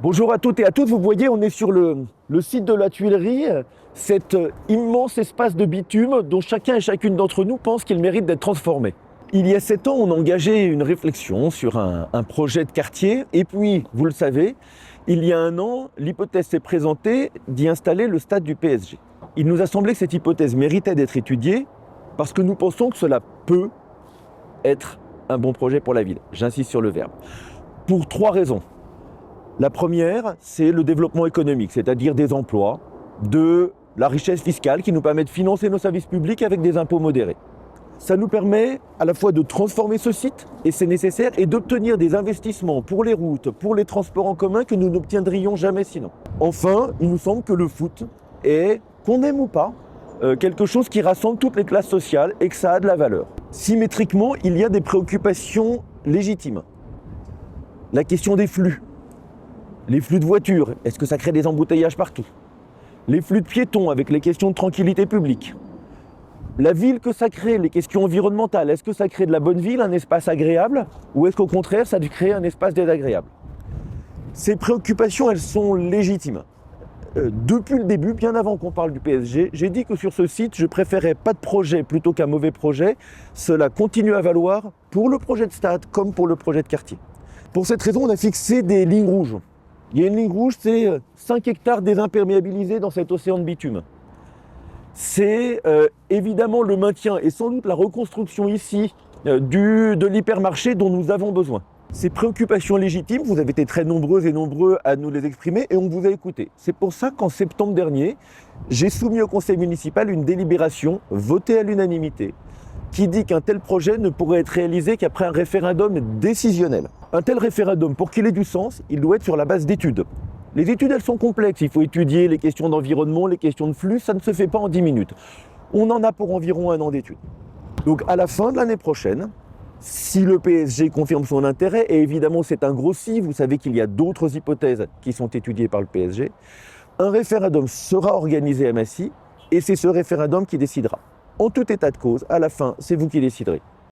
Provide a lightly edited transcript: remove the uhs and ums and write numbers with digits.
Bonjour à toutes et à tous, vous voyez, on est sur le site de la Tuilerie, cet immense espace de bitume dont chacun et chacune d'entre nous pense qu'il mérite d'être transformé. Il y a 7 ans, on a engagé une réflexion sur un projet de quartier et puis, vous le savez, il y a 1 an, l'hypothèse s'est présentée d'y installer le stade du PSG. Il nous a semblé que cette hypothèse méritait d'être étudiée parce que nous pensons que cela peut être un bon projet pour la ville. J'insiste sur le verbe. Pour 3 raisons. La première, c'est le développement économique, c'est-à-dire des emplois, de la richesse fiscale qui nous permet de financer nos services publics avec des impôts modérés. Ça nous permet à la fois de transformer ce site, et c'est nécessaire, et d'obtenir des investissements pour les routes, pour les transports en commun que nous n'obtiendrions jamais sinon. Enfin, il nous semble que le foot est, qu'on aime ou pas, quelque chose qui rassemble toutes les classes sociales et que ça a de la valeur. Symétriquement, il y a des préoccupations légitimes. La question des flux. Les flux de voitures, est-ce que ça crée des embouteillages partout? Les flux de piétons avec les questions de tranquillité publique. La ville que ça crée, les questions environnementales, est-ce que ça crée de la bonne ville, un espace agréable? Ou est-ce qu'au contraire, ça crée un espace désagréable? Ces préoccupations, elles sont légitimes. Depuis le début, bien avant qu'on parle du PSG, j'ai dit que sur ce site, je préférais pas de projet plutôt qu'un mauvais projet. Cela continue à valoir pour le projet de stade comme pour le projet de quartier. Pour cette raison, on a fixé des lignes rouges. Il y a une ligne rouge, c'est 5 hectares désimperméabilisés dans cet océan de bitume. C'est évidemment le maintien et sans doute la reconstruction ici de l'hypermarché dont nous avons besoin. Ces préoccupations légitimes, vous avez été très nombreuses et nombreux à nous les exprimer et on vous a écouté. C'est pour ça qu'en septembre dernier, j'ai soumis au conseil municipal une délibération votée à l'unanimité qui dit qu'un tel projet ne pourrait être réalisé qu'après un référendum décisionnel. Un tel référendum, pour qu'il ait du sens, il doit être sur la base d'études. Les études, elles sont complexes. Il faut étudier les questions d'environnement, les questions de flux. Ça ne se fait pas en 10 minutes. On en a pour environ 1 an d'études. Donc à la fin de l'année prochaine, si le PSG confirme son intérêt, et évidemment c'est un gros si, vous savez qu'il y a d'autres hypothèses qui sont étudiées par le PSG, un référendum sera organisé à Massy et c'est ce référendum qui décidera. En tout état de cause, à la fin, c'est vous qui déciderez.